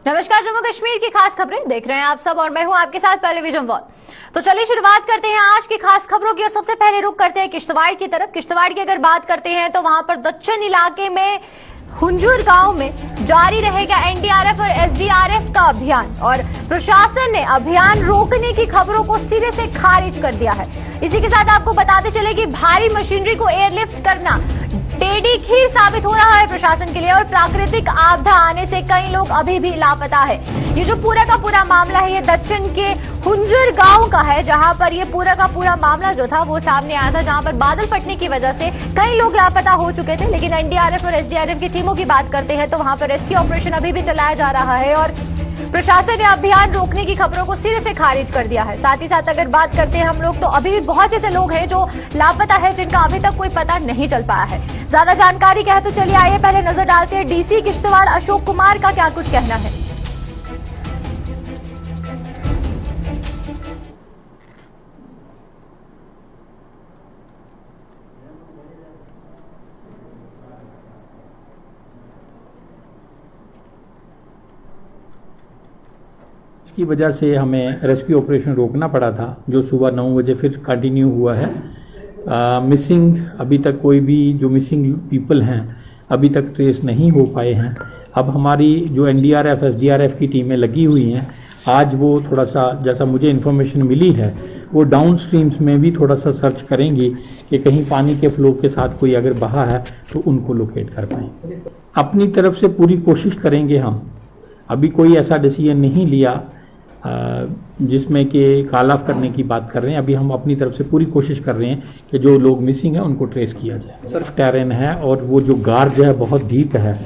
नमस्कार, जम्मू कश्मीर की खास खबरें देख रहे हैं आप सब और मैं हूं आपके साथ पहले विजयवॉल। तो चलिए शुरुआत करते हैं आज की खास खबरों की और सबसे पहले रुख करते हैं किश्तवाड़ की तरफ। किश्तवाड़ की अगर बात करते हैं तो वहां पर दक्षिण इलाके में हुंजूर गांव में जारी रहेगा एनडीआरएफ और एसडीआरएफ का अभियान और प्रशासन ने अभियान रोकने की खबरों को सिरे से खारिज कर दिया है। इसी के साथ आपको बताते चले कि भारी मशीनरी को एयरलिफ्ट करना टेढ़ी खीर साबित हो रहा है प्रशासन के लिए और प्राकृतिक आपदा आने से कई लोग अभी भी लापता है। ये जो पूरा का पूरा मामला है ये दक्षिण के हुंजूर गांव का है, जहां पर ये पूरा का पूरा मामला जो था वो सामने आया था, जहां पर बादल फटने की वजह से कई लोग लापता हो चुके थे। लेकिन एनडीआरएफ और एसडीआरएफ की टीमों की बात करते हैं तो वहां पर रेस्क्यू ऑपरेशन अभी भी चलाया जा रहा है और प्रशासन ने अभियान रोकने की खबरों को सिरे से खारिज कर दिया है। साथ ही साथ अगर बात करते हैं हम लोग तो अभी भी बहुत से ऐसे लोग हैं जो लापता है, जिनका अभी तक कोई पता नहीं चल पाया है। ज्यादा जानकारी क्या है तो चलिए आइए पहले नजर डालते हैं डीसी किश्तवाड़ अशोक कुमार का क्या कुछ कहना है। की वजह से हमें रेस्क्यू ऑपरेशन रोकना पड़ा था, जो सुबह 9 बजे फिर कंटिन्यू हुआ है। मिसिंग अभी तक कोई भी जो मिसिंग पीपल हैं अभी तक ट्रेस नहीं हो पाए हैं। अब हमारी जो एनडीआरएफ एसडीआरएफ की टीमें लगी हुई हैं, आज वो थोड़ा सा जैसा मुझे इन्फॉर्मेशन मिली है वो डाउन स्ट्रीम्स में भी थोड़ा सा सर्च करेंगी कि कहीं पानी के फ्लो के साथ कोई अगर बहा है तो उनको लोकेट कर पाएँ। अपनी तरफ से पूरी कोशिश करेंगे हम। अभी कोई ऐसा डिसीजन नहीं लिया जिसमें कि कॉल ऑफ करने की बात कर रहे हैं। अभी हम अपनी तरफ से पूरी कोशिश कर रहे हैं कि जो लोग मिसिंग हैं उनको ट्रेस किया जाए। सिर्फ टेरेन है और वो जो गार्ज है बहुत डीप है।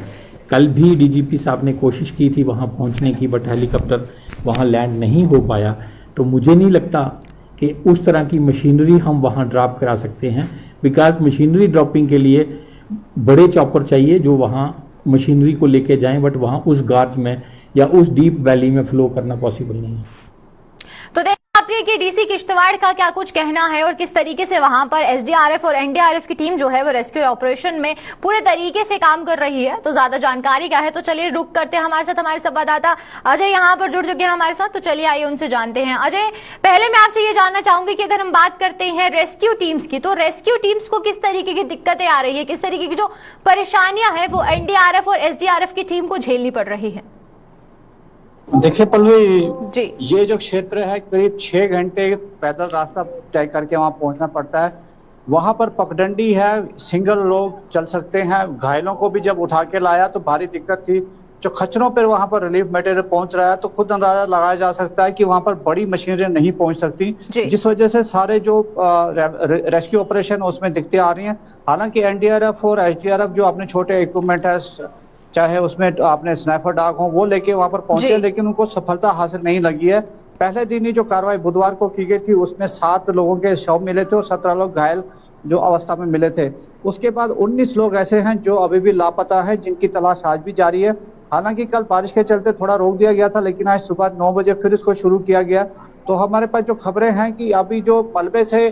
कल भी डीजीपी साहब ने कोशिश की थी वहां पहुंचने की, बट हेलीकॉप्टर वहां लैंड नहीं हो पाया। तो मुझे नहीं लगता कि उस तरह की मशीनरी हम वहां ड्रॉप करा सकते हैं, बिकॉज मशीनरी ड्रॉपिंग के लिए बड़े चॉपर चाहिए जो वहां मशीनरी को लेके जाएं, बट वहां उस गार्ज में या उस डीप वैली में फ्लो करना पॉसिबल नहीं है। तो देखिए आपने कि डीसी किश्तवाड़ का क्या कुछ कहना है और किस तरीके से वहां पर एसडीआरएफ और एनडीआरएफ की टीम जो है वो रेस्क्यू ऑपरेशन में पूरे तरीके से काम कर रही है। तो ज्यादा जानकारी क्या है तो चलिए रुक करते हैं हमारे साथ हमारे संवाददाता अजय यहाँ पर जुड़ चुके हैं हमारे साथ। तो चलिए आइए उनसे जानते हैं। अजय, पहले मैं आपसे ये जानना चाहूंगी कि अगर हम बात करते हैं रेस्क्यू टीम्स की, तो रेस्क्यू टीम्स को किस तरीके की दिक्कतें आ रही है, किस तरीके की जो परेशानियां हैं वो एनडीआरएफ और एसडीआरएफ की टीम को झेलनी पड़ रही है? देखिए पल्लवी जी, ये जो क्षेत्र है करीब 6 घंटे पैदल रास्ता तय करके वहां पहुंचना पड़ता है। वहां पर पगडंडी है, सिंगल लोग चल सकते हैं। घायलों को भी जब उठा के लाया तो भारी दिक्कत थी। जो खच्चरों पर वहां पर रिलीफ मटेरियल पहुंच रहा है तो खुद अंदाजा लगाया जा सकता है कि वहां पर बड़ी मशीनरी नहीं पहुंच सकती, जिस वजह से सारे जो रेस्क्यू ऑपरेशन उसमें दिक्कतें आ रही हैं। हालांकि एनडीआरएफ और एसडीआरएफ जो अपने छोटे इक्विपमेंट है, चाहे उसमें आपने स्नाइपर डाग हो, वो लेके वहां पर पहुंचे, लेकिन उनको सफलता हासिल नहीं लगी है। पहले दिन ही जो कार्रवाई बुधवार को की गई थी उसमें 7 लोगों के शव मिले थे और 17 लोग घायल जो अवस्था में मिले थे। उसके बाद 19 लोग ऐसे हैं जो अभी भी लापता है, जिनकी तलाश आज भी जारी है। हालांकि कल बारिश के चलते थोड़ा रोक दिया गया था, लेकिन आज सुबह 9 बजे फिर इसको शुरू किया गया। तो हमारे पास जो खबरें हैं कि अभी जो मलबे से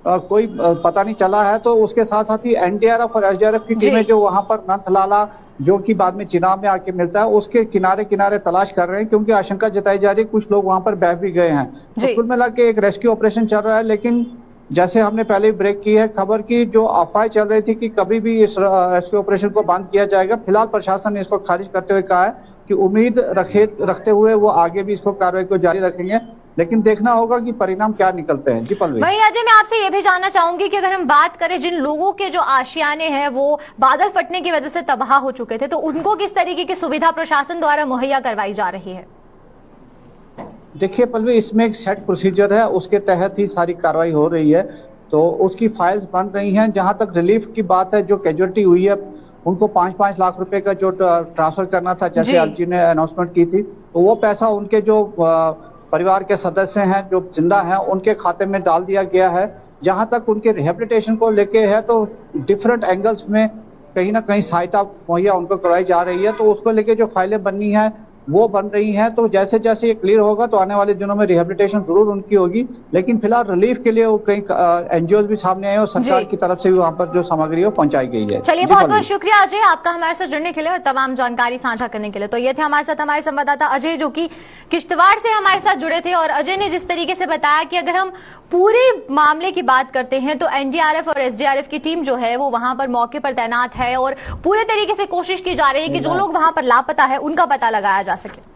कोई पता नहीं चला है, तो उसके साथ साथ ही एनडीआरएफ और एसडीआरएफ की टीमें जो वहां पर नंथलाला जो कि बाद में चिनाब में आके मिलता है उसके किनारे किनारे तलाश कर रहे हैं, क्योंकि आशंका जताई जा रही है कुछ लोग वहां पर बह भी गए हैं। तो कुल मिला के एक रेस्क्यू ऑपरेशन चल रहा है। लेकिन जैसे हमने पहले ही ब्रेक की है खबर की, जो अफवाह चल रही थी कि कभी भी इस रेस्क्यू ऑपरेशन को बंद किया जाएगा, फिलहाल प्रशासन ने इसको खारिज करते हुए कहा है कि उम्मीद रखते हुए वो आगे भी इसको कार्रवाई को जारी रखेंगे, लेकिन देखना होगा कि परिणाम क्या निकलते हैं। जी पल्लवी, वही अजय, मैं आपसे ये भी जानना चाहूंगी कि अगर हम बात करें जिन लोगों के जो आशियाने हैं वो बादल फटने की वजह से तबाह हो चुके थे, तो उनको किस तरीके की सुविधा प्रशासन द्वारा मुहैया करवाई जा रही है? देखिए पल्लवी, इसमें एक सेट प्रोसीजर है, उसके तहत ही सारी कार्रवाई हो रही है। तो उसकी फाइल्स बन रही हैं। जहां तक रिलीफ की बात है, जो कैजुअलिटी हुई है उनको 5-5 लाख रुपए का जो ट्रांसफर करना था, जैसे एलजी ने अनाउंसमेंट की थी, तो वो पैसा उनके जो परिवार के सदस्य हैं जो जिंदा हैं उनके खाते में डाल दिया गया है। जहां तक उनके रिहेबिलिटेशन को लेके है तो डिफरेंट एंगल्स में कहीं ना कहीं सहायता मुहैया उनको करवाई जा रही है। तो उसको लेके जो फाइलें बननी है वो बन रही हैं। तो जैसे जैसे ये क्लियर होगा तो आने वाले दिनों में रिहेबिलिटेशन जरूर उनकी होगी, लेकिन फिलहाल रिलीफ के लिए वो कई एनजीओ भी सामने आए और सरकार की तरफ से भी वहां पर जो सामग्री है वो पहुंचाई गई है। चलिए, बहुत बहुत शुक्रिया अजय आपका हमारे साथ जुड़ने के लिए और तमाम जानकारी साझा करने के लिए। तो ये थे हमारे साथ हमारे संवाददाता अजय, जो कि किश्तवाड़ से हमारे साथ जुड़े थे। और अजय ने जिस तरीके से बताया कि अगर हम पूरे मामले की बात करते हैं तो एनडीआरएफ और एसडीआरएफ की टीम जो है वो वहां पर मौके पर तैनात है और पूरे तरीके से कोशिश की जा रही है कि जो लोग वहां पर लापता है उनका पता लगाया जा सके।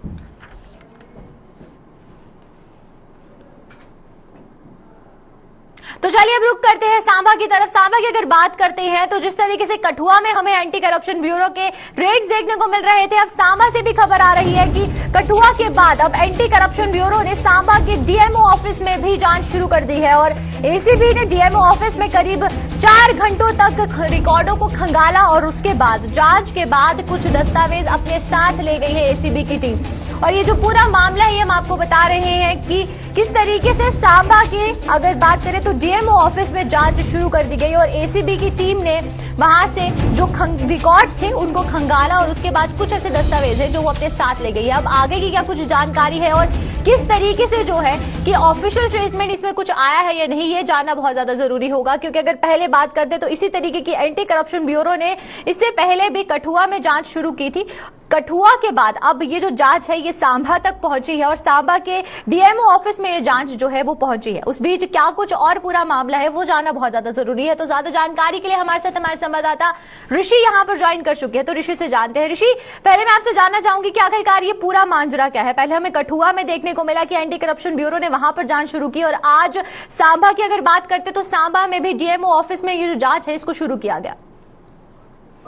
तो चलिए अब रुक करते हैं सांबा की तरफ। सांबा की अगर बात करते हैं तो जिस तरीके से कठुआ में हमें एंटी करप्शन ब्यूरो के रेड्स देखने को मिल रहे थे, अब सांबा से भी खबर आ रही है कि कठुआ के बाद अब एंटी करप्शन ब्यूरो ने सांबा के डीएमओ ऑफिस में भी जांच शुरू कर दी है। और एसीबी ने डीएमओ ऑफिस में करीब 4 घंटों तक रिकॉर्डों को खंगाला और उसके बाद जांच के बाद कुछ दस्तावेज अपने साथ ले गई है एसीबी की टीम। और ये जो पूरा मामला है हम आपको बता रहे हैं कि किस तरीके से सांबा के अगर बात करें तो डीएमओ ऑफिस में जांच शुरू कर दी गई और एसीबी की टीम ने वहां से जो रिकॉर्ड्स थे उनको खंगाला और उसके बाद कुछ ऐसे दस्तावेज है जो वो अपने साथ ले गई है। अब आगे की क्या कुछ जानकारी है और किस तरीके से जो है कि ऑफिशियल ट्रीटमेंट इसमें कुछ आया है या नहीं, ये जानना बहुत ज्यादा जरूरी होगा। क्योंकि अगर पहले बात करते तो इसी तरीके की एंटी करप्शन ब्यूरो ने इससे पहले भी कठुआ में जांच शुरू की थी। कठुआ के बाद अब ये जो जांच है ये सांबा तक पहुंची है और सांबा के डीएमओ ऑफिस में ये जांच जो है वो पहुंची है। उस बीच क्या कुछ और पूरा मामला है वो जानना बहुत ज्यादा जरूरी है। तो ज्यादा जानकारी के लिए हमारे साथ हमारे संवाददाता ऋषि यहाँ पर ज्वाइन कर चुके हैं। तो ऋषि से जानते हैं। ऋषि, पहले मैं आपसे जानना चाहूंगी कि आखिरकार ये पूरा मांजरा क्या है। पहले हमें कठुआ में देखने को मिला कि एंटी करप्शन ब्यूरो ने वहां पर जांच शुरू की और आज सांबा की अगर बात करते तो सांबा में भी डीएमओ ऑफिस में ये जो जांच है इसको शुरू किया गया।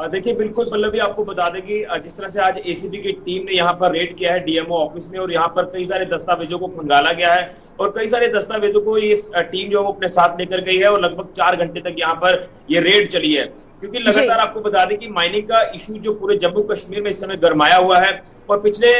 देखिए, बिल्कुल पल्लवी आपको बता दें कि जिस तरह से आज एसीबी की टीम ने यहाँ पर रेड किया है डीएमओ ऑफिस में और यहाँ पर कई सारे दस्तावेजों को खंगाला गया है और कई सारे दस्तावेजों को इस टीम जो है वो अपने साथ लेकर गई है और लगभग 4 घंटे तक यहाँ पर ये रेड चली है। क्योंकि लगातार आपको बता दें कि माइनिंग का इशू जो पूरे जम्मू कश्मीर में इस समय गरमाया हुआ है और पिछले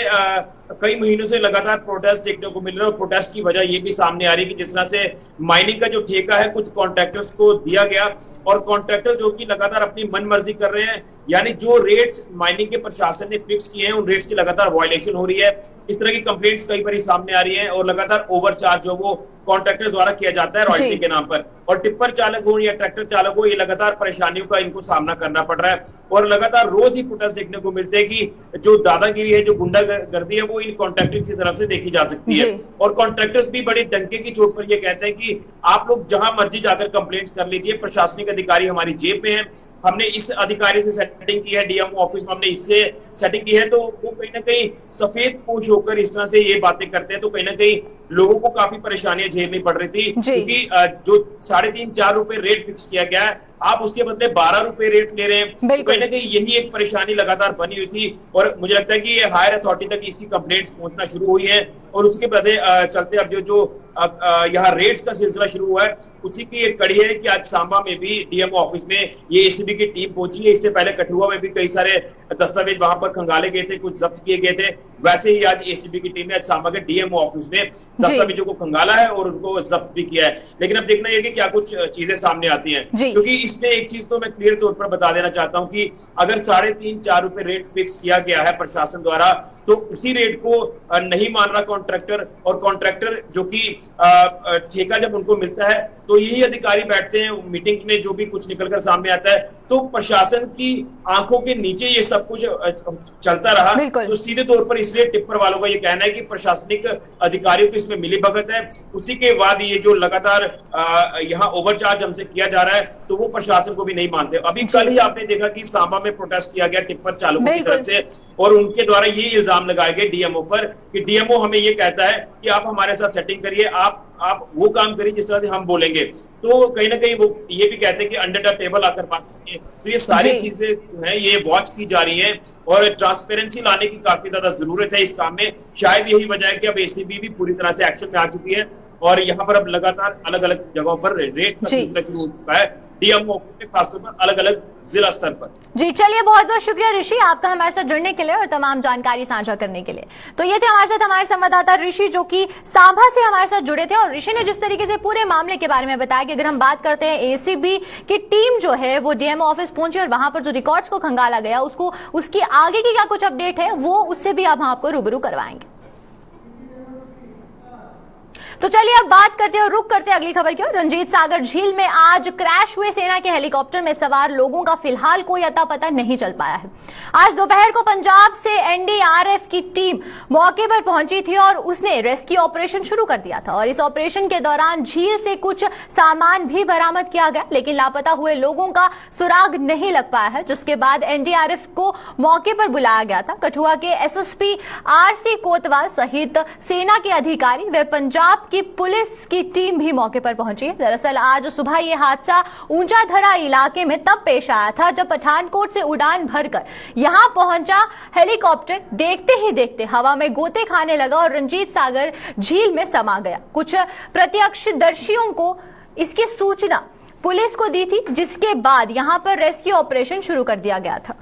कई महीनों से लगातार प्रोटेस्ट देखने को मिल रहे हैं और प्रोटेस्ट की वजह ये भी सामने आ रही है कि जिस तरह से माइनिंग का जो ठेका है कुछ कॉन्ट्रैक्टर्स को दिया गया और कॉन्ट्रैक्टर जो कि लगातार अपनी मनमर्जी कर रहे हैं, यानी जो रेट्स माइनिंग के प्रशासन ने फिक्स किए हैं उन रेट्स की लगातार वायलेशन हो रही है। इस तरह की कंप्लेंट्स कई बार सामने आ रही है और लगातार ओवरचार्ज जो वो कॉन्ट्रैक्टर द्वारा किया जाता है रॉयल्टी के नाम पर। और टिप्पर चालक हो या ट्रैक्टर चालक हो, ये लगातार परेशानियों का इनको सामना करना पड़ रहा है और लगातार रोज ही प्रोटेस्ट देखने को मिलते हैं कि जो दादागिरी है, जो गुंडागर्दी है, वो इन कॉन्ट्रैक्टर्स की तरफ से देखी जा सकती है। और कॉन्ट्रैक्टर्स भी बड़ी डंके की चोट पर ये कहते हैं कि आप लोग जहां मर्जी जाकर कंप्लेंट्स कर लीजिए, प्रशासनिक अधिकारी हमारी जेब में है। हमने इस अधिकारी से सेटिंग की है, डीएमओ ऑफिस में हमने इससे सेटिंग की है। तो वो कहीं ना कहीं सफेद पूंछ होकर इस तरह से ये बातें करते हैं तो कहीं ना कहीं लोगों को काफी परेशानियां झेलनी पड़ रही थी। क्योंकि जो 3.5-4 रुपए रेट फिक्स किया गया है, आप उसके बदले 12 रुपए रेट ले रहे हैं। तो कहीं ना कहीं यही एक परेशानी लगातार बनी हुई थी और मुझे लगता है कि ये हायर अथॉरिटी तक इसकी कंप्लेंट्स पहुंचना शुरू हुई है और उसके बदले चलते अब जो यहाँ रेट्स का सिलसिला शुरू हुआ है उसी की एक कड़ी है कि आज सांबा में भी डीएमओ ऑफिस में ये एसीबी की टीम पहुंची है। इससे पहले कठुआ में भी कई सारे दस्तावेज वहां पर खंगाले गए थे, कुछ जब्त किए गए थे। वैसे ही आज एसीबी की टीम ने आज सांबा के डीएमओ ऑफिस में दस्तावेजों को खंगाला है और उनको जब्त भी किया है। लेकिन अब देखना यह कि क्या कुछ चीजें सामने आती हैं, क्योंकि इसमें एक चीज तो मैं क्लियर तौर पर बता देना चाहता हूं कि अगर 3.5-4 रुपए रेट फिक्स किया गया है प्रशासन द्वारा तो उसी रेट को नहीं मान रहा कॉन्ट्रैक्टर और कॉन्ट्रैक्टर जो कि ठेका जब उनको मिलता है तो यही अधिकारी बैठते हैं मीटिंग्स में, जो भी कुछ निकलकर सामने आता है तो प्रशासन की आंखों के नीचे ये सब कुछ चलता रहा। तो सीधे तौर पर इसलिए टिप्पर वालों का ये कहना है कि प्रशासनिक अधिकारियों की इसमें मिलीभगत है। उसी के बाद ये जो लगातार यहाँ ओवरचार्ज हमसे किया जा रहा है तो वो प्रशासन को भी नहीं मानते। अभी कल ही आपने देखा कि सांबा में प्रोटेस्ट किया गया टिप्पर चालकों की तरफ से और उनके द्वारा ये इल्जाम लगाए गए डीएमओ पर कि डीएमओ हमें ये कहता है कि आप हमारे साथ सेटिंग करिए, आप वो काम करिए जिस तरह से हम बोलेंगे। तो कहीं ना कहीं वो ये भी कहते हैं कि अंडर द टेबल आकर बात करिए। तो ये सारी चीजें जो है ये वॉच की जा रही हैं और ट्रांसपेरेंसी लाने की काफी ज्यादा जरूरत है इस काम में। शायद यही वजह है कि अब एसीबी भी पूरी तरह से एक्शन में आ चुकी है और यहाँ पर अब लगातार अलग अलग जगहों पर रेट का सिलसिला शुरू हो चुका है डीएमओ ऑफिस में, खासतौर पर अलग अलग जिला स्तर पर। जी चलिए, बहुत बहुत शुक्रिया ऋषि आपका हमारे साथ जुड़ने के लिए और तमाम जानकारी साझा करने के लिए। तो ये थे हमारे साथ हमारे संवाददाता ऋषि, जो कि सांभा से हमारे साथ जुड़े थे। और ऋषि ने जिस तरीके से पूरे मामले के बारे में बताया कि अगर हम बात करते हैं एसीबी की टीम जो है वो डीएमओ ऑफिस पहुंची और वहां पर जो रिकॉर्ड्स को खंगाला गया उसको उसकी आगे की क्या कुछ अपडेट है वो उससे भी हम आपको रूबरू करवाएंगे। तो चलिए अब बात करते हैं और रुक करते हैं अगली खबर की ओर। रंजीत सागर झील में आज क्रैश हुए सेना के हेलीकॉप्टर में सवार लोगों का फिलहाल कोई अता पता नहीं चल पाया है। आज दोपहर को पंजाब से एनडीआरएफ की टीम मौके पर पहुंची थी और उसने रेस्क्यू ऑपरेशन शुरू कर दिया था। और इस ऑपरेशन के दौरान झील से कुछ सामान भी बरामद किया गया, लेकिन लापता हुए लोगों का सुराग नहीं लग पाया है, जिसके बाद एनडीआरएफ को मौके पर बुलाया गया था। कठुआ के एसएसपी आरसी कोतवाल सहित सेना के अधिकारी व पंजाब की पुलिस की टीम भी मौके पर पहुंची है। दरअसल आज सुबह यह हादसा ऊंचाधरा इलाके में तब पेश आया था जब पठानकोट से उड़ान भरकर यहां पहुंचा हेलीकॉप्टर देखते ही देखते हवा में गोते खाने लगा और रंजीत सागर झील में समा गया। कुछ प्रत्यक्षदर्शियों को इसकी सूचना पुलिस को दी थी, जिसके बाद यहां पर रेस्क्यू ऑपरेशन शुरू कर दिया गया था।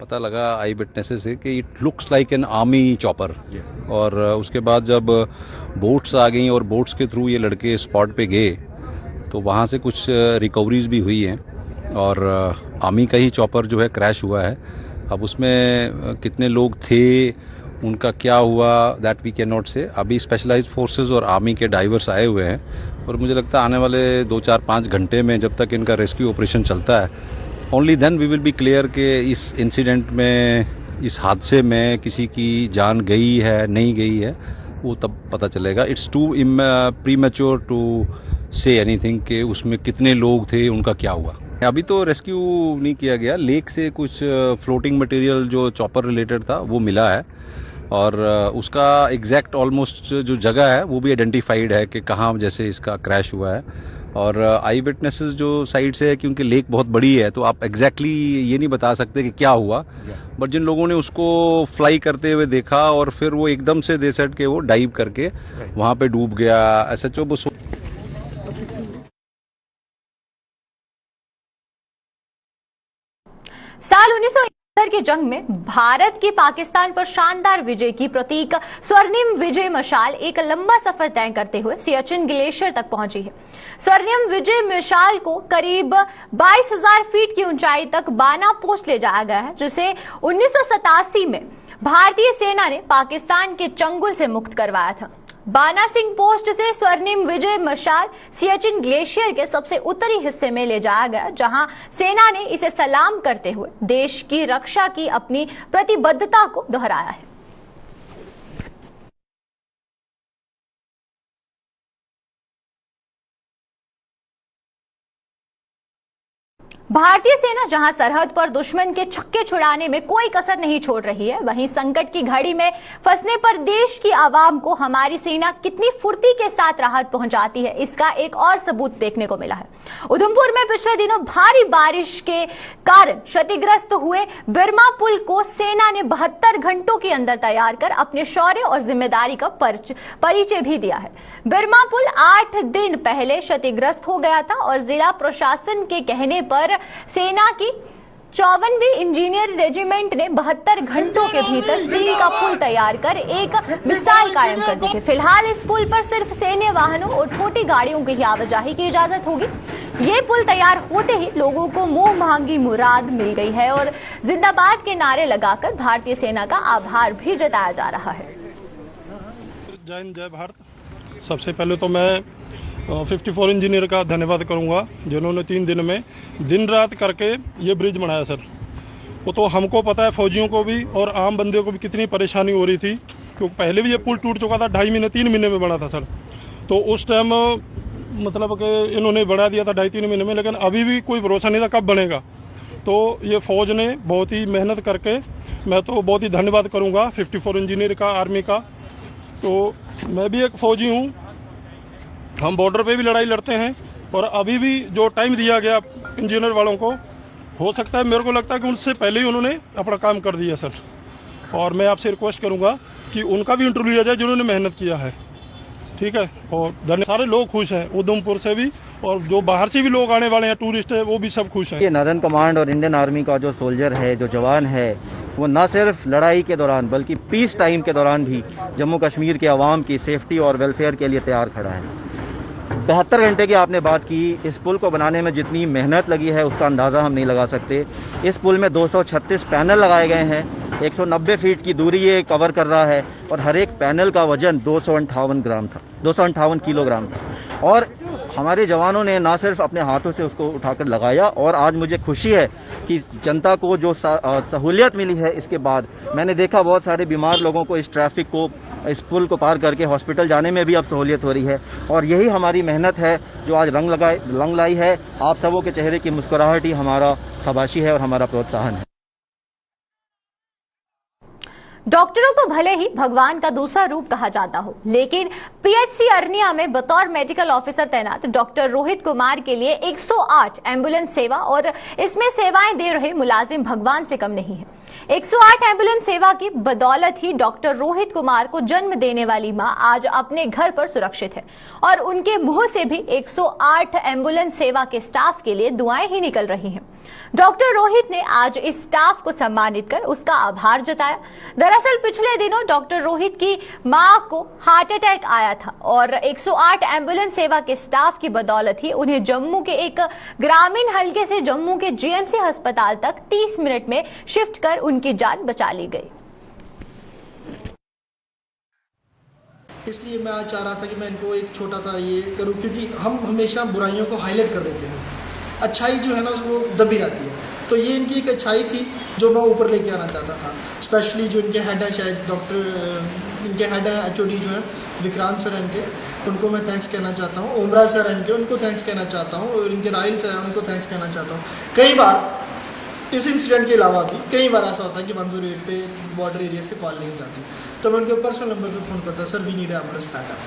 पता लगा आई विटनेसेस से कि it looks like an army chopper. और उसके बाद जब बोट्स आ गई और बोट्स के थ्रू ये लड़के स्पॉट पे गए तो वहाँ से कुछ रिकवरीज भी हुई हैं और आर्मी का ही चॉपर जो है क्रैश हुआ है। अब उसमें कितने लोग थे, उनका क्या हुआ, दैट वी कैन नॉट से। अभी स्पेशलाइज्ड फोर्सेस और आर्मी के डाइवर्स आए हुए हैं और मुझे लगता है आने वाले 2-4-5 घंटे में जब तक इनका रेस्क्यू ऑपरेशन चलता है only then we will be clear कि इस इंसिडेंट में, इस हादसे में किसी की जान गई है नहीं गई है, वो तब पता चलेगा। It's too premature to say anything कि उसमें कितने लोग थे, उनका क्या हुआ। अभी तो रेस्क्यू नहीं किया गया, लेक से कुछ फ्लोटिंग मटेरियल जो चॉपर रिलेटेड था वो मिला है और उसका एग्जैक्ट ऑलमोस्ट जो जगह है वो भी आइडेंटिफाइड है कि कहाँ जैसे इसका क्रैश हुआ है। और आई विटनेसेस जो साइड से है, क्योंकि लेक बहुत बड़ी है तो आप एग्जैक्टली ये नहीं बता सकते कि क्या हुआ, बट जिन लोगों ने उसको फ्लाई करते हुए देखा और फिर वो एकदम से दे सेट के वो डाइव करके वहाँ पे डूब गया। एसएचओ वो साल 1971 की जंग में भारत की पाकिस्तान पर शानदार विजय की प्रतीक स्वर्णिम विजय मशाल एक लंबा सफर तय करते हुए सियाचिन ग्लेशियर तक पहुंची है। स्वर्णिम विजय मशाल को करीब 22,000 फीट की ऊंचाई तक बाना पोस्ट ले जाया गया है, जिसे 1987 में भारतीय सेना ने पाकिस्तान के चंगुल से मुक्त करवाया था। बाना सिंह पोस्ट से स्वर्णिम विजय मशाल सियाचिन ग्लेशियर के सबसे उत्तरी हिस्से में ले जाया गया, जहां सेना ने इसे सलाम करते हुए देश की रक्षा की अपनी प्रतिबद्धता को दोहराया है। भारतीय सेना जहां सरहद पर दुश्मन के छक्के छुड़ाने में कोई कसर नहीं छोड़ रही है, वहीं संकट की घड़ी में फंसने पर देश की आवाम को हमारी सेना कितनी फुर्ती के साथ राहत पहुंचाती है, इसका एक और सबूत देखने को मिला है। उधमपुर में पिछले दिनों भारी बारिश के कारण क्षतिग्रस्त हुए बिरमा पुल को सेना ने 72 घंटों के अंदर तैयार कर अपने शौर्य और जिम्मेदारी का परिचय भी दिया है। बिरमा पुल 8 दिन पहले क्षतिग्रस्त हो गया था और जिला प्रशासन के कहने पर सेना की 54वीं इंजीनियर रेजिमेंट ने 72 घंटों के भीतर स्टील का पुल तैयार कर एक मिसाल कायम कर दी है। फिलहाल इस पुल पर सिर्फ सैन्य वाहनों और छोटी गाड़ियों की ही आवाजाही की इजाजत होगी। ये पुल तैयार होते ही लोगों को मुंह मांगी मुराद मिल गई है और जिंदाबाद के नारे लगाकर भारतीय सेना का आभार भी जताया जा रहा है। जय हिंद, जय भारत। सबसे पहले तो मैं 54 इंजीनियर का धन्यवाद करूंगा जिन्होंने 3 दिन में दिन रात करके ये ब्रिज बनाया सर। वो तो हमको पता है, फौजियों को भी और आम बंदे को भी कितनी परेशानी हो रही थी, क्योंकि पहले भी ये पुल टूट चुका था, 2.5 महीने 3 महीने में बना था सर। तो उस टाइम मतलब कि इन्होंने बढ़ा दिया था 2.5-3 महीने में, लेकिन अभी भी कोई भरोसा नहीं था कब बनेगा। तो ये फौज ने बहुत ही मेहनत करके, मैं तो बहुत ही धन्यवाद करूँगा 54 इंजीनियर का, आर्मी का। तो मैं भी एक फौजी हूँ, हम बॉर्डर पे भी लड़ाई लड़ते हैं और अभी भी जो टाइम दिया गया इंजीनियर वालों को, हो सकता है, मेरे को लगता है कि उनसे पहले ही उन्होंने अपना काम कर दिया सर। और मैं आपसे रिक्वेस्ट करूंगा कि उनका भी इंटरव्यू लिया जाए जिन्होंने मेहनत किया है। ठीक है, और सारे लोग खुश हैं, उधमपुर से भी और जो बाहर से भी लोग आने वाले हैं, टूरिस्ट है, वो भी सब खुश हैं। ये नॉर्दर्न कमांड और इंडियन आर्मी का जो सोल्जर है, जो जवान है, वो न सिर्फ लड़ाई के दौरान बल्कि पीस टाइम के दौरान भी जम्मू कश्मीर के अवाम की सेफ्टी और वेलफेयर के लिए तैयार खड़ा है। 72 घंटे की आपने बात की, इस पुल को बनाने में जितनी मेहनत लगी है उसका अंदाज़ा हम नहीं लगा सकते। इस पुल में 236 पैनल लगाए गए हैं, 190 फीट की दूरी ये कवर कर रहा है और हर एक पैनल का वजन 258 किलोग्राम था। और हमारे जवानों ने ना सिर्फ अपने हाथों से उसको उठाकर लगाया, और आज मुझे खुशी है कि जनता को जो सहूलियत मिली है इसके बाद, मैंने देखा बहुत सारे बीमार लोगों को इस ट्रैफिक को, इस पुल को पार करके हॉस्पिटल जाने में भी अब सहूलियत हो रही है। और यही हमारी मेहनत है जो आज रंग लाई है। आप सबों के चेहरे की मुस्कुराहट ही हमारा शाबाशी है और हमारा प्रोत्साहन है। डॉक्टरों को भले ही भगवान का दूसरा रूप कहा जाता हो, लेकिन पीएचसी अरनिया में बतौर मेडिकल ऑफिसर तैनात डॉक्टर रोहित कुमार के लिए 108 एम्बुलेंस सेवा और इसमें सेवाएं दे रहे मुलाजिम भगवान से कम नहीं है। 108 एम्बुलेंस सेवा की बदौलत ही डॉक्टर रोहित कुमार को जन्म देने वाली मां आज अपने घर पर सुरक्षित है और उनके मुंह से भी 108 एम्बुलेंस सेवा के स्टाफ के लिए दुआएं ही निकल रही हैं। डॉक्टर रोहित ने आज इस स्टाफ को सम्मानित कर उसका आभार जताया। दरअसल पिछले दिनों डॉक्टर रोहित की मां को हार्ट अटैक आया था और 108 एम्बुलेंस सेवा के स्टाफ की बदौलत ही उन्हें जम्मू के एक ग्रामीण हलके से जम्मू के जीएमसी अस्पताल तक 30 मिनट में शिफ्ट कर उनकी जान बचा ली गई। इसलिए मैं आज चाह रहा था कि मैं इनको एक छोटा सा ये करूं, क्योंकि हम हमेशा बुराइयों को हाईलाइट कर देते हैं, अच्छाई जो है ना उसको दबी रहती है। तो ये इनकी एक अच्छाई थी जो मैं ऊपर लेके आना चाहता था। स्पेशली जो इनके हेड है, शायद इनके हेड है एचओडी जो है विक्रांत सर इनके, उनको मैं थैंक्स कहना चाहता हूँ। उमरा सर इनके, उनको थैंक्स कहना चाहता हूँ। और इनके राहिल सर हैं, उनको थैंक्स कहना चाहता हूँ। कई बार इस इंसिडेंट के अलावा भी कई बार ऐसा होता है कि 108 पे बॉर्डर एरिया से कॉल नहीं जाती, तो मैं उनके पर्सनल नंबर पे फ़ोन करता, sir we need ambulance backup.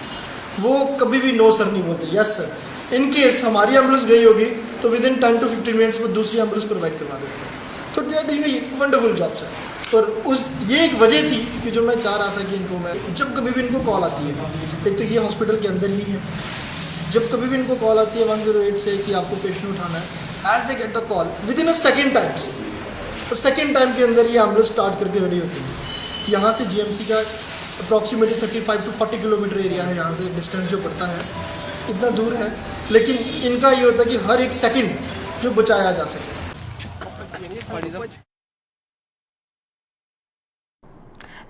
वो कभी भी नो सर नहीं बोलते, यस सर। इन केस हमारी एम्बुलेंस गई होगी तो विद इन 10 to 15 मिनट्स वो दूसरी एम्बुलेंस प्रोवाइड करवा देते हैं। तो they are doing a wonderful job sir. और ये एक वजह थी कि जो मैं चाह रहा था कि इनको मैं जब कभी भी इनको कॉल आती है, एक तो ये हॉस्पिटल के अंदर ही है, जब कभी भी इनको कॉल आती है 108 से कि आपको पेशेंट उठाना है, as they get the call within a second time के अंदर ये एम्बुलेंस स्टार्ट करके रेडी होती है। यहाँ से जीएमसी का अप्रॉक्सीमेटली 35 to 40 किलोमीटर एरिया है, यहाँ से डिस्टेंस जो पड़ता है इतना दूर है, लेकिन इनका ये होता है कि हर एक सेकंड जो बचाया जा सके।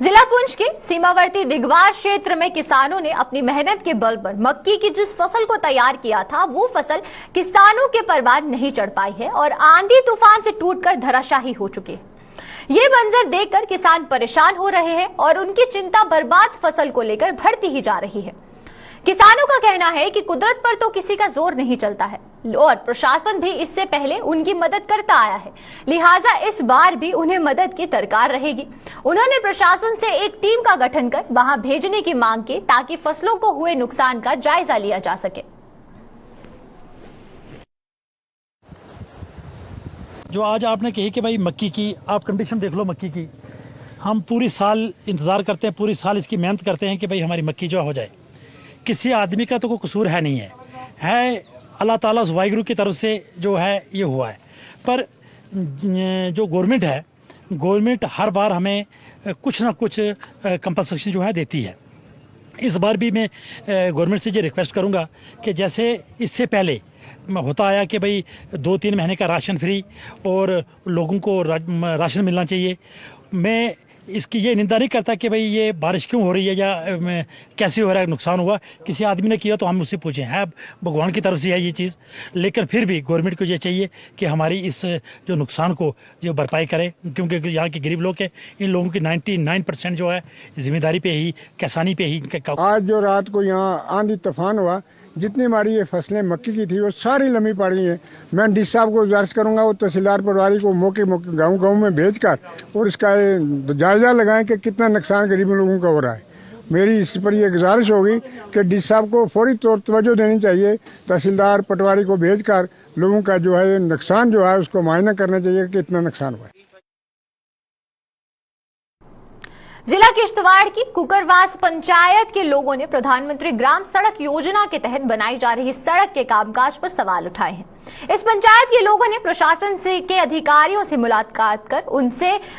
जिला पुंछ के सीमावर्ती दिगवार क्षेत्र में किसानों ने अपनी मेहनत के बल पर मक्की की जिस फसल को तैयार किया था, वो फसल किसानों के परवान नहीं चढ़ पाई है और आंधी तूफान से टूटकर धराशायी हो चुकी है। ये मंजर देखकर किसान परेशान हो रहे हैं और उनकी चिंता बर्बाद फसल को लेकर बढ़ती ही जा रही है। किसानों का कहना है कि कुदरत पर तो किसी का जोर नहीं चलता है और प्रशासन भी इससे पहले उनकी मदद करता आया है, लिहाजा इस बार भी उन्हें मदद की दरकार रहेगी। उन्होंने प्रशासन से एक टीम का गठन कर वहां भेजने की मांग की ताकि फसलों को हुए नुकसान का जायजा लिया जा सके। जो आज आपने कही कि भाई मक्की की आप कंडीशन देख लो, मक्की की हम पूरी साल इंतज़ार करते हैं, पूरी साल इसकी मेहनत करते हैं कि भाई हमारी मक्की जो हो जाए। किसी आदमी का तो कोई कसूर है नहीं है अल्लाह ताला वाहिगुरु की तरफ से जो है ये हुआ है। पर जो गवर्नमेंट है, गवर्नमेंट हर बार हमें कुछ ना कुछ कंपनसेशन जो है देती है। इस बार भी मैं गवर्नमेंट से ये रिक्वेस्ट करूँगा कि जैसे इससे पहले होता आया कि भाई 2-3 महीने का राशन फ्री और लोगों को राशन मिलना चाहिए। मैं इसकी ये निंदा नहीं करता कि भाई ये बारिश क्यों हो रही है या कैसे हो रहा है, नुकसान हुआ किसी आदमी ने किया तो हम उससे पूछें, है भगवान की तरफ से है ये चीज़। लेकिन फिर भी गवर्नमेंट को ये चाहिए कि हमारी इस जो नुकसान को जो भरपाई करे, क्योंकि यहाँ के गरीब लोग हैं, इन लोगों की 99% जो है जिम्मेदारी पे ही, किसानी पे ही। आज जो रात को यहाँ आंधी तूफान हुआ, जितनी हमारी ये फसलें मक्की की थी वो सारी लम्बी पड़ी हैं। मैं डी साहब को गुजारिश करूंगा वो तहसीलदार पटवारी को मौके गांव में भेजकर और इसका जायजा लगाएं कि कितना नुकसान गरीब लोगों का हो रहा है। मेरी इस पर ये गुजारिश होगी कि डी साहब को फौरी तौर तवज्जो देनी चाहिए, तहसीलदार पटवारी को भेजकर लोगों का जो है नुकसान जो है उसको मुआयना करना चाहिए कि कितना नुकसान हुआ है। जिला किश्तवाड़ की कुकरवास पंचायत के लोगों ने प्रधानमंत्री ग्राम सड़क योजना के तहत बनाई जा रही सड़क के कामकाज पर सवाल उठाए हैं। इस पंचायत के लोगों ने प्रशासन के अधिकारियों से मुलाकात कर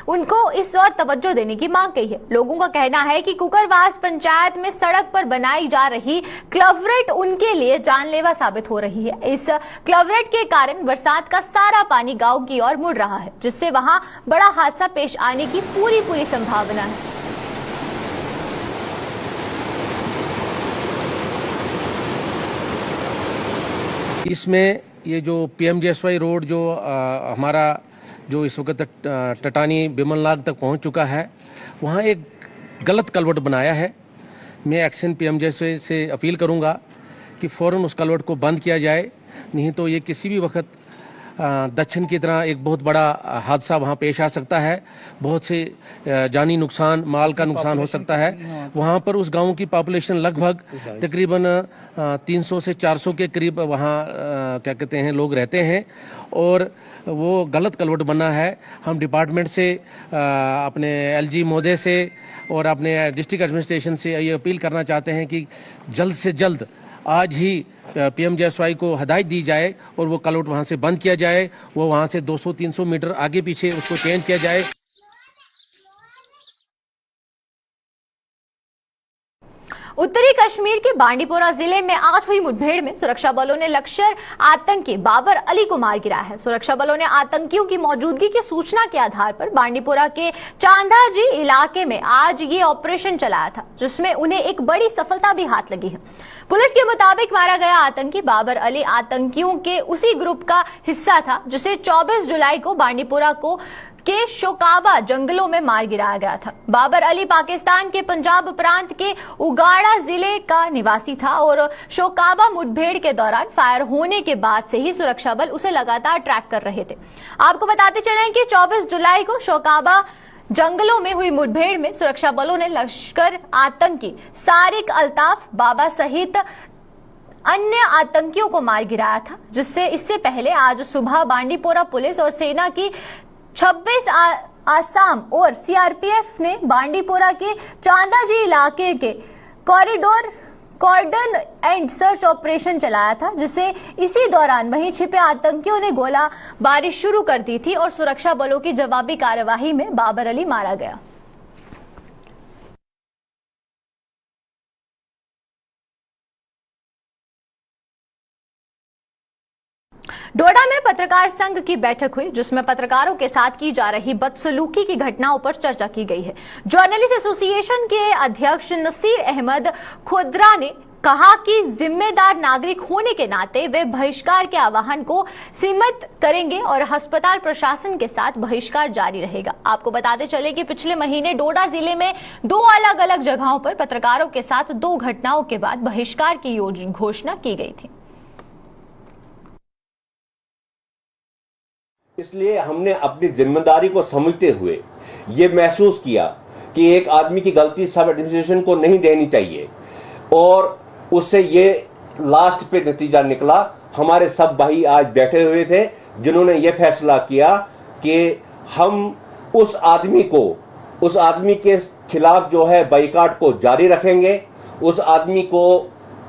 उनको इस ओर तवज्जो देने की मांग की है। लोगों का कहना है कि कुकरवास पंचायत में सड़क पर बनाई जा रही क्लवरेट उनके लिए जानलेवा साबित हो रही है। इस क्लवरेट के कारण बरसात का सारा पानी गांव की ओर मुड़ रहा है, जिससे वहां बड़ा हादसा पेश आने की पूरी संभावना है। इसमें ये जो PMGSY रोड जो हमारा जो इस वक्त टटानी बिमलनाग तक पहुंच चुका है, वहाँ एक गलत कलवट बनाया है। मैं एक्शन PMGSY से अपील करूंगा कि फ़ौरन उस कलवट को बंद किया जाए, नहीं तो ये किसी भी वक्त दक्षिण की तरह एक बहुत बड़ा हादसा वहाँ पेश आ सकता है। बहुत से जानी नुकसान, माल का नुकसान हो सकता है। वहाँ पर उस गांव की पॉपुलेशन लगभग तकरीबन 300 से 400 के करीब वहाँ क्या कहते हैं लोग रहते हैं, और वो गलत कलवट बना है। हम डिपार्टमेंट से अपने LG महोदय से और अपने डिस्ट्रिक्ट एडमिनिस्ट्रेशन से ये अपील करना चाहते हैं कि जल्द से जल्द आज ही PMGSY को हदायत दी जाए और वो कलवट वहां से बंद किया जाए। वो वहां से 200-300 मीटर आगे पीछे उसको चेंज किया जाए। उत्तरी कश्मीर के बांडीपोरा जिले में आज हुई मुठभेड़ में सुरक्षा बलों ने लश्कर आतंकी बाबर अली को मार गिराया है। सुरक्षा बलों ने आतंकियों की मौजूदगी की सूचना के आधार पर बांडीपोरा के चांदाजी इलाके में आज ये ऑपरेशन चलाया था, जिसमें उन्हें एक बड़ी सफलता भी हाथ लगी है। पुलिस के मुताबिक मारा गया आतंकी बाबर अली आतंकियों के उसी ग्रुप का हिस्सा था जिसे 24 जुलाई को बांडीपोरा के शोकाबा जंगलों में मार गिराया गया था। बाबर अली पाकिस्तान के पंजाब प्रांत के उगाड़ा जिले का निवासी था और शोकाबा मुठभेड़ के दौरान फायर होने के बाद से ही सुरक्षा बल उसे लगातार ट्रैक कर रहे थे। आपको बताते चलें कि 24 जुलाई को शोकाबा जंगलों में हुई मुठभेड़ में सुरक्षा बलों ने लश्कर आतंकी सारिक अल्ताफ बाबा सहित अन्य आतंकियों को मार गिराया था, जिससे इससे पहले आज सुबह बांडीपोरा पुलिस और सेना की 26 आसाम और CRPF ने बांडीपोरा के चांदाजी इलाके के कॉर्डन एंड सर्च ऑपरेशन चलाया था, जिसे इसी दौरान वहीं छिपे आतंकियों ने गोलाबारी शुरू कर दी थी और सुरक्षा बलों की जवाबी कार्यवाही में बाबर अली मारा गया। डोडा में पत्रकार संघ की बैठक हुई, जिसमें पत्रकारों के साथ की जा रही बदसलूकी की घटनाओं पर चर्चा की गई है। जर्नलिस्ट एसोसिएशन के अध्यक्ष नसीर अहमद खुदरा ने कहा कि जिम्मेदार नागरिक होने के नाते वे बहिष्कार के आह्वान को सीमित करेंगे और अस्पताल प्रशासन के साथ बहिष्कार जारी रहेगा। आपको बताते चले कि पिछले महीने डोडा जिले में 2 अलग-अलग जगहों पर पत्रकारों के साथ 2 घटनाओं के बाद बहिष्कार की घोषणा की गई थी। इसलिए हमने अपनी जिम्मेदारी को समझते हुए ये महसूस किया कि एक आदमी की गलती सब एडमिनिस्ट्रेशन को नहीं देनी चाहिए, और उससे ये लास्ट पे नतीजा निकला। हमारे सब भाई आज बैठे हुए थे जिन्होंने ये फैसला किया कि हम उस आदमी के खिलाफ जो है बाइकाट को जारी रखेंगे। उस आदमी को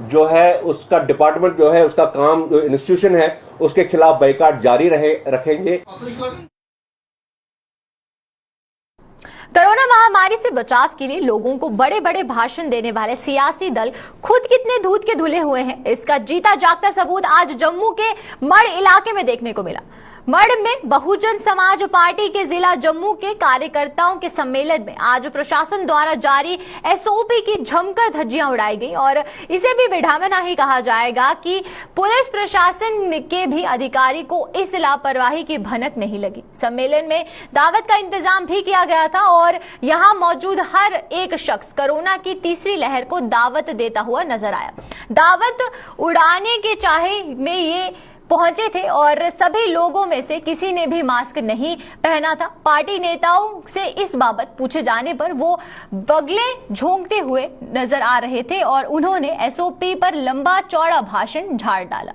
जो है उसका डिपार्टमेंट जो है उसका काम जो इंस्टीट्यूशन है उसके खिलाफ बाइकाट जारी रखेंगे। कोरोना महामारी से बचाव के लिए लोगों को बड़े बड़े भाषण देने वाले सियासी दल खुद कितने दूध के धुले हुए हैं, इसका जीता जागता सबूत आज जम्मू के मढ़ इलाके में देखने को मिला। मढ़ में बहुजन समाज पार्टी के जिला जम्मू के कार्यकर्ताओं के सम्मेलन में आज प्रशासन द्वारा जारी SOP की जमकर धज्जियां उड़ाई गई और इसे भी विडंबना ही कहा जाएगा कि पुलिस प्रशासन के भी अधिकारी को इस लापरवाही की भनक नहीं लगी। सम्मेलन में दावत का इंतजाम भी किया गया था और यहां मौजूद हर एक शख्स कोरोना की तीसरी लहर को दावत देता हुआ नजर आया। दावत उड़ाने के चाहे में ये पहुंचे थे और सभी लोगों में से किसी ने भी मास्क नहीं पहना था। पार्टी नेताओं से इस बाबत पूछे जाने पर वो बगले झोंकते हुए नजर आ रहे थे और उन्होंने SOP पर लंबा चौड़ा भाषण झाड़ डाला।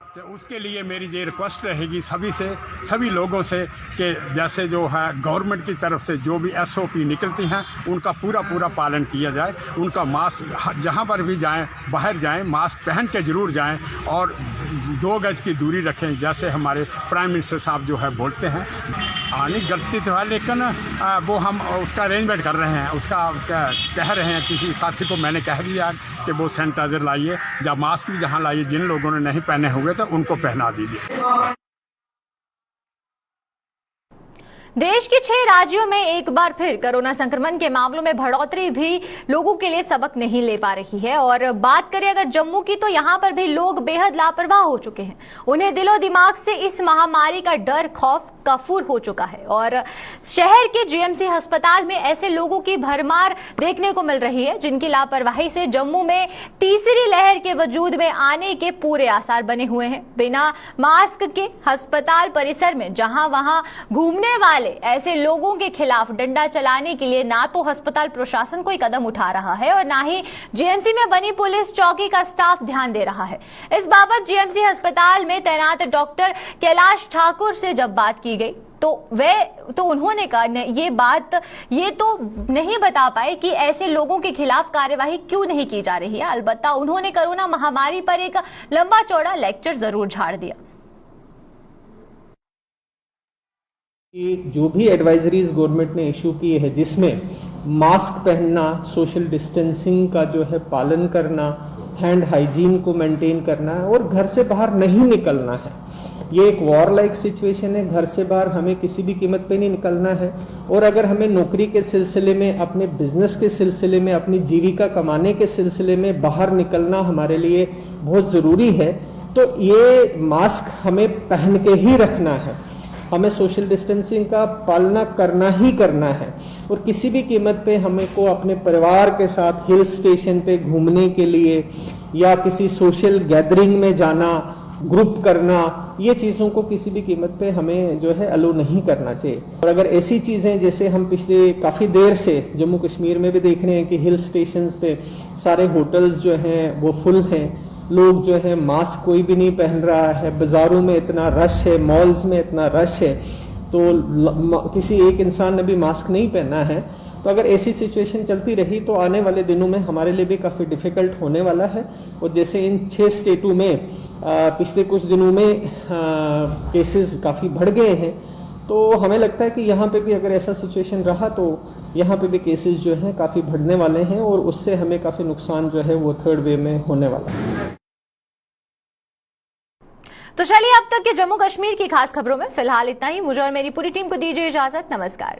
तो उसके लिए मेरी ये रिक्वेस्ट रहेगी सभी लोगों से कि जैसे जो है गवर्नमेंट की तरफ से जो भी SOP निकलती हैं उनका पूरा पालन किया जाए। उनका मास्क जहां पर भी जाएं, बाहर जाएं, मास्क पहन के जरूर जाएं और 2 गज की दूरी रखें, जैसे हमारे प्राइम मिनिस्टर साहब जो है बोलते हैं। आने गलती तो है, लेकिन वो हम उसका अरेंजमेंट कर रहे हैं, उसका कह रहे हैं, किसी साथी को मैंने कह दिया कि वो सैनिटाइजर लाइए, या मास्क भी जहाँ लाइए, जिन लोगों ने नहीं पहने हुए तो उनको पहना दीजिए। देश के 6 राज्यों में एक बार फिर कोरोना संक्रमण के मामलों में बढ़ोतरी भी लोगों के लिए सबक नहीं ले पा रही है। और बात करें अगर जम्मू की, तो यहां पर भी लोग बेहद लापरवाह हो चुके हैं। उन्हें दिलो दिमाग से इस महामारी का डर, खौफ काफूर हो चुका है और शहर के GMC अस्पताल में ऐसे लोगों की भरमार देखने को मिल रही है जिनकी लापरवाही से जम्मू में तीसरी लहर के वजूद में आने के पूरे आसार बने हुए हैं। बिना मास्क के अस्पताल परिसर में जहां वहां घूमने वाले ऐसे लोगों के खिलाफ डंडा चलाने के लिए ना तो अस्पताल प्रशासन कोई कदम उठा रहा है और ना ही GMC में बनी पुलिस चौकी का स्टाफ ध्यान दे रहा है। इस बाबत GMC अस्पताल में तैनात डॉक्टर कैलाश ठाकुर से जब बात की गई तो उन्होंने कहा ये तो नहीं बता पाए कि ऐसे लोगों के खिलाफ कार्यवाही क्यों नहीं की जा रही है। अलबत्ता उन्होंने कोरोना महामारी पर एक लंबा चौड़ा लेक्चर जरूर झाड़ दिया। जो भी एडवाइजरीज गवर्नमेंट ने इशू की है, जिसमें मास्क पहनना, सोशल डिस्टेंसिंग का जो है पालन करना, हैंड हाइजीन को मेंटेन करना है और घर से बाहर नहीं निकलना है। ये एक वॉर लाइक सिचुएशन है, घर से बाहर हमें किसी भी कीमत पे नहीं निकलना है। और अगर हमें नौकरी के सिलसिले में, अपने बिजनेस के सिलसिले में, अपनी जीविका कमाने के सिलसिले में बाहर निकलना हमारे लिए बहुत ज़रूरी है, तो ये मास्क हमें पहन के ही रखना है। हमें सोशल डिस्टेंसिंग का पालना करना ही करना है और किसी भी कीमत पे हमें को अपने परिवार के साथ हिल स्टेशन पे घूमने के लिए या किसी सोशल गैदरिंग में जाना, ग्रुप करना, ये चीज़ों को किसी भी कीमत पे हमें जो है अलो नहीं करना चाहिए। और अगर ऐसी चीज़ें जैसे हम पिछले काफ़ी देर से जम्मू कश्मीर में भी देख रहे हैं कि हिल स्टेशंस पे सारे होटल्स जो हैं वो फुल हैं, लोग जो है मास्क कोई भी नहीं पहन रहा है, बाज़ारों में इतना रश है, मॉल्स में इतना रश है, तो किसी एक इंसान ने भी मास्क नहीं पहना है। तो अगर ऐसी सिचुएशन चलती रही तो आने वाले दिनों में हमारे लिए भी काफ़ी डिफ़िकल्ट होने वाला है। और जैसे इन 6 स्टेटों में पिछले कुछ दिनों में केसेस काफ़ी बढ़ गए हैं, तो हमें लगता है कि यहाँ पे भी अगर ऐसा सिचुएशन रहा तो यहाँ पे भी केसेस जो हैं काफ़ी बढ़ने वाले हैं और उससे हमें काफ़ी नुकसान जो है वो 3rd वेव में होने वाला है। तो चलिए अब तक के जम्मू कश्मीर की खास खबरों में फिलहाल इतना ही। मुझे और मेरी पूरी टीम को दीजिए इजाजत। नमस्कार।